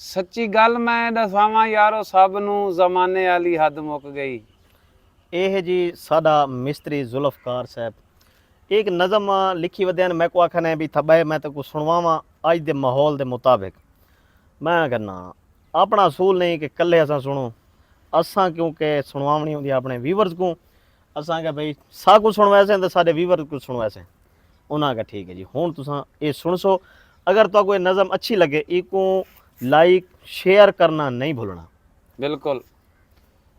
ਸੱਚੀ ਗੱਲ ਮੈਂ ਦੱਸਾਵਾਂ ਯਾਰੋ ਸਭ ਨੂੰ ਜ਼ਮਾਨੇ ਵਾਲੀ ਹੱਦ ਮੁੱਕ ਗਈ। ਇਹ ਜੀ ਸਾਡਾ ਮਿਸਤਰੀ ਜ਼ੁਲਫਕਾਰ ਸਾਹਿਬ ਇੱਕ ਨਜ਼ਮ ਲਿਖੀ ਵਦਿਆਂ ਮੈਂ ਕੋ ਆਖਣਾ ਵੀ ਥੱਬੇ ਮੈਂ ਤਾਂ ਕੋ ਸੁਣਵਾਵਾਂ ਅੱਜ ਦੇ ਮਾਹੌਲ ਦੇ ਮੁਤਾबिक। ਮੈਂ ਕਹਿੰਦਾ ਆਪਣਾ ਅਸੂਲ ਨਹੀਂ ਕਿ ਕੱਲੇ ਅਸਾਂ ਸੁਣੋ, ਅਸਾਂ ਕਿਉਂਕਿ ਸੁਣਵਾਵਣੀ ਹੁੰਦੀ ਆਪਣੇ ਵੀਵਰਸ को। असा क्या भाई सा को सुन वैसे तो साढ़े व्यूवर को सुन वैसे उन्होंने कहा ठीक है जी हुण तुसां ये सुन सो। अगर तो कोई नज़म अच्छी लगे इको लाइक शेयर करना नहीं भूलना। बिल्कुल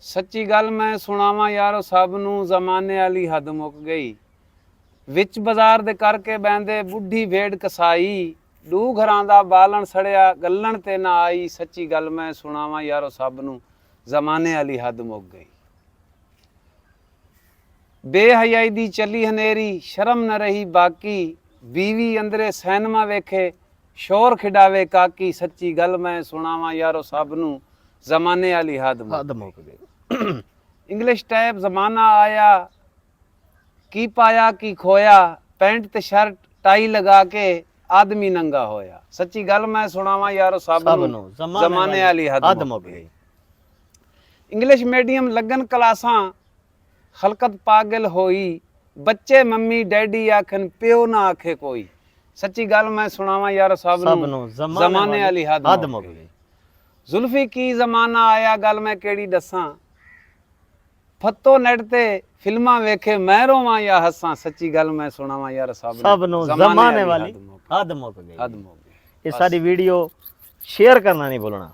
सच्ची गल मैं सुनावा यारो सब नू जमाने वाली हद मुक गई। विच बाजार दे करके बहंदे बुढ़ी भेड़ कसाई, दू घरां दा बालन सड़िया गलन ते ना आई। सच्ची गल मैं सुनावा यारो सब नू जमाने वाली हद मुक गई। बेहयाई दी चली हनेरी शर्म न रही बाकी, बीवी अंदरे सैनमा वेखे शोर खिडावे काकी। सच्ची गल मैं सुनावा यारो सब नू जमाने वाली हद मुक गई। इंग्लिश टाइप जमाना आया की पाया की खोया, पैंट ते शर्ट टाई लगा के आदमी नंगा होया। सच्ची गल मैं सुनावा यारो सब नू जमाने वाली हद मुक गई। इंग्लिश मीडियम लगन क्लासां खलकत पागल होई, बच्चे मम्मी डैडी आखन प्यो ना आखे कोई। सच्ची गल मैं सुनावा यार सब नू जमाने वाली हद मुक गई। जुल्फी की जमाना आया गल मैं केड़ी दसां, फत्तो नेट ते फिल्मां वेखे मैं रोवां या हसां। सच्ची गल मैं सुनावा यार सब नू जमाने वाली हद मुक गई। ये साडी वीडियो शेयर करना नहीं भूलना।